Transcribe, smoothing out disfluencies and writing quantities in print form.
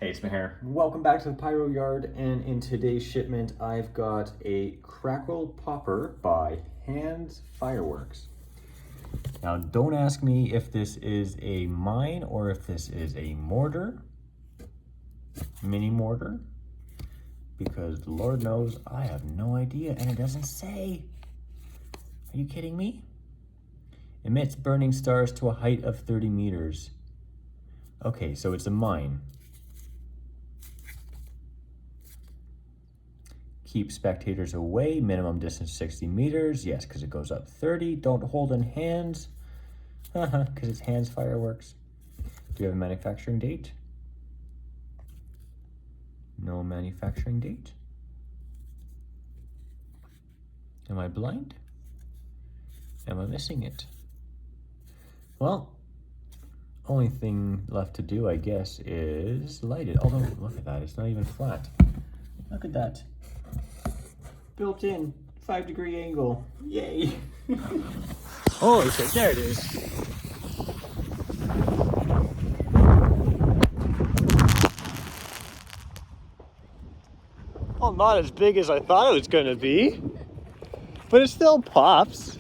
Hey, it's Maher. Welcome back to the Pyro Yard, and in today's shipment I've got a Crackle popper by Hands Fireworks. Now don't ask me if this is a mine or if this is a mortar, mini mortar, because Lord knows I have no idea and it doesn't say. Are you kidding me? Emits burning stars to a height of 30 meters. Okay, so it's a mine. Keep spectators away, minimum distance 60 meters. Yes, because it goes up 30. Don't hold in hands. Because it's Hands Fireworks. Do you have a manufacturing date? No manufacturing date. Am I blind? Am I missing it? Well, only thing left to do, I guess, is light it. Although, look at that, it's not even flat. Look at that. Built in 5-degree angle. Yay! Holy shit, there it is. Well, not as big as I thought it was gonna be, but it still pops.